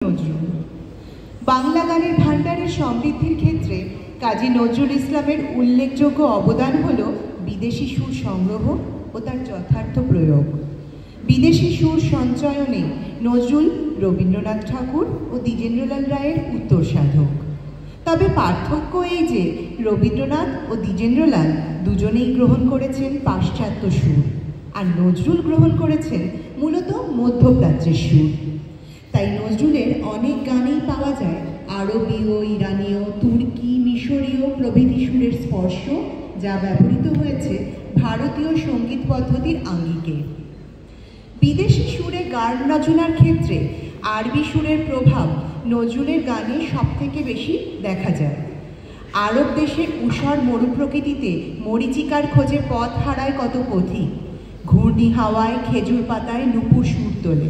নজরুল বাংলা গানের ভাণ্ডারের সমৃদ্ধির ক্ষেত্রে কাজী নজরুল ইসলামের উল্লেখযোগ্য অবদান হল বিদেশি সুর সংগ্রহ ও তার যথার্থ প্রয়োগ। বিদেশি সুর সঞ্চয়নে নজরুল রবীন্দ্রনাথ ঠাকুর ও দ্বিজেন্দ্রলাল রায়ের উত্তর সাধক। তবে পার্থক্য এই যে রবীন্দ্রনাথ ও দ্বিজেন্দ্রলাল দুজনেই গ্রহণ করেছেন পাশ্চাত্য সুর, আর নজরুল গ্রহণ করেছেন মূলত মধ্যপ্রাচ্যের সুর। তাই নজরুলের অনেক গানেই পাওয়া যায় আরবীয়, ইরানীয়, তুর্কি, মিশরীয় প্রভৃতি সুরের স্পর্শ, যা ব্যবহৃত হয়েছে ভারতীয় সঙ্গীত পদ্ধতির আঙ্গিকে। বিদেশি সুরে গান রচনার ক্ষেত্রে আরবি সুরের প্রভাব নজরুলের গানে সবথেকে বেশি দেখা যায়। আরব দেশের ঊষর মরুপ্রকৃতিতে মরীচিকার খোঁজে পথ হারায় কত পথিক, ঘূর্ণি হাওয়ায় খেজুর পাতায় নুপুর সুর তোলে।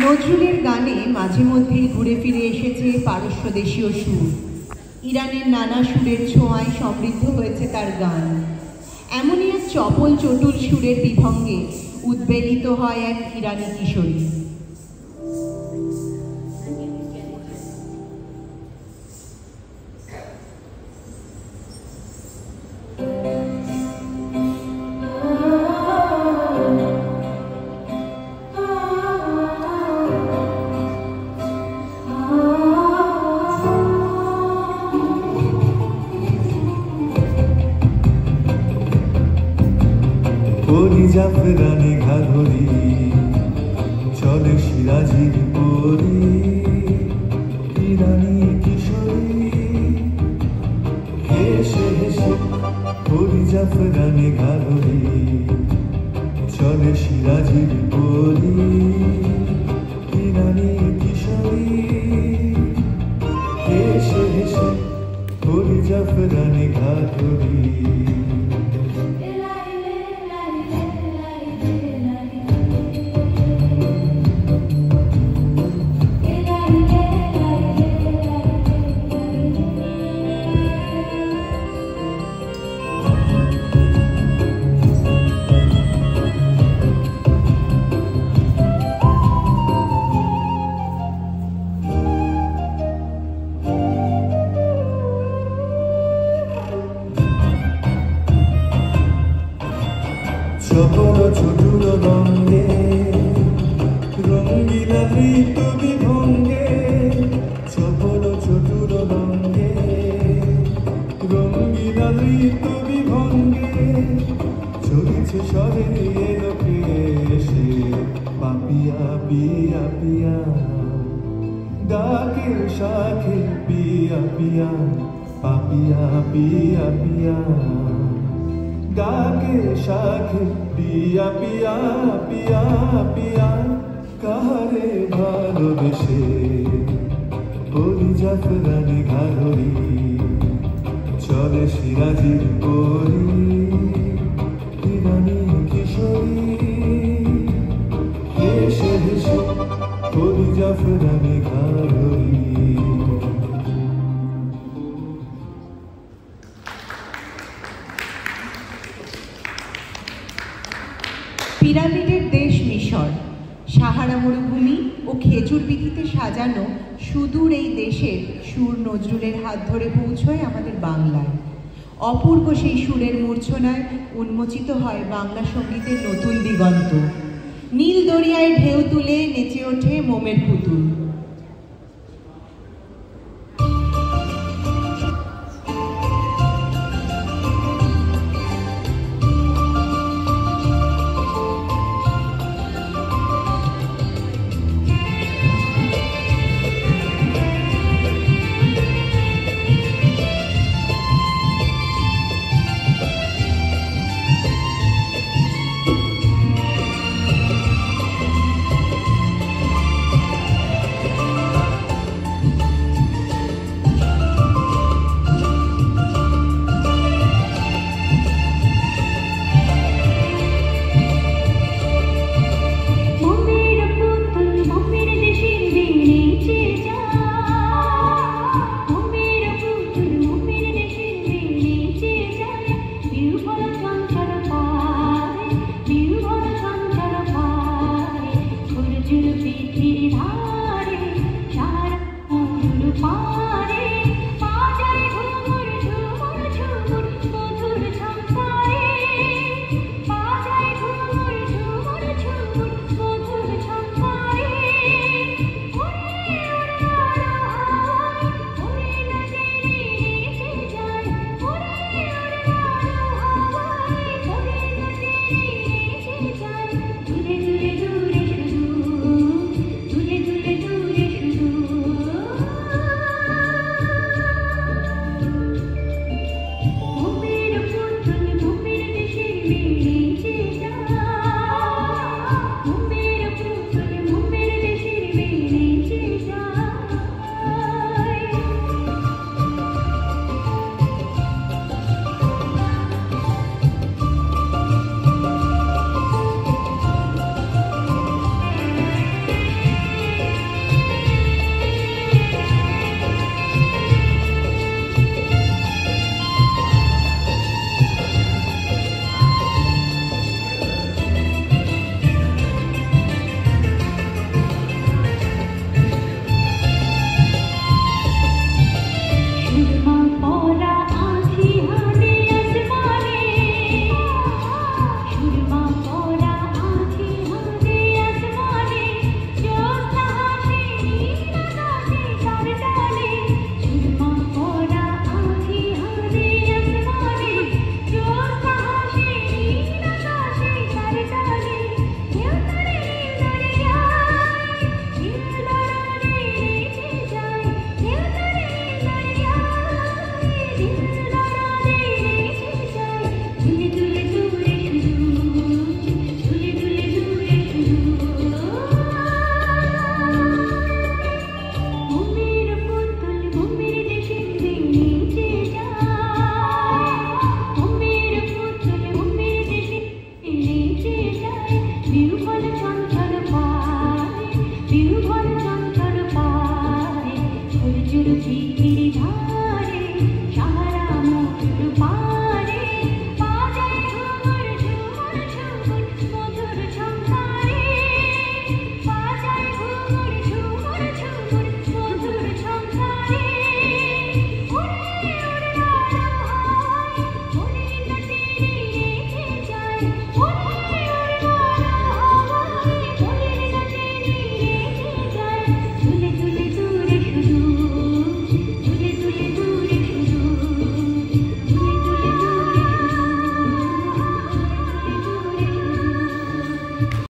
নজরুলের গানে মাঝে মধ্যেই ঘুরে ফিরে এসেছে পারস্য দেশীয় সুর। ইরানের নানা সুরের ছোঁয়ায় সমৃদ্ধ হয়েছে তার গান। এমনই এক চপল চটুল সুরের বিভঙ্গে উদ্বেলিত হয় এক ইরানি কিশোরী। জাফরানি ঘাঘরি চলে সিরাজির পরি ইরানি কিশোরী হেসে হেসে পরি জাফরানি ঘাঘরি চলে সিরাজির পরি ইরানি কিশোরী হেসে হেসে পরি জাফরানি ঘাঘরি। চপল চটুল রঙে রঙ্গিলা নৃত্য বিভঙ্গে চপল চটুল রঙে রঙ্গিলা নৃত্য বিভঙ্গে চলেছে শহরে নিয়ে লোকে এসে পাপিয়া পিয়া পিয়া ডাকে শাখে পিয়া পিয়া পাপিয়া পিয়া পিয়া ডাকে শাখে পিয়া পিয়া পিয়া পিয়া কাহারে ভালোবেসে পরি জাফরানি ঘাঘরি চলে সিরাজির পরি ইরানি কিশোরী হেসে হেসে পরি জাফরানি ঘাঘরি। পিরামিডের দেশ মিশর, সাহারা মরুভূমি ও খেজুর বিথিতে সাজানো সুদূর এই দেশের সুর নজরুলের হাত ধরে পৌঁছয় আমাদের বাংলায়। অপূর্ব সেই সুরের মূর্ছনায় উন্মোচিত হয় বাংলা সঙ্গীতের নতুন দিগন্ত। নীল দরিয়ায় ঢেউ তুলে নেচে ওঠে মোমের পুতুল।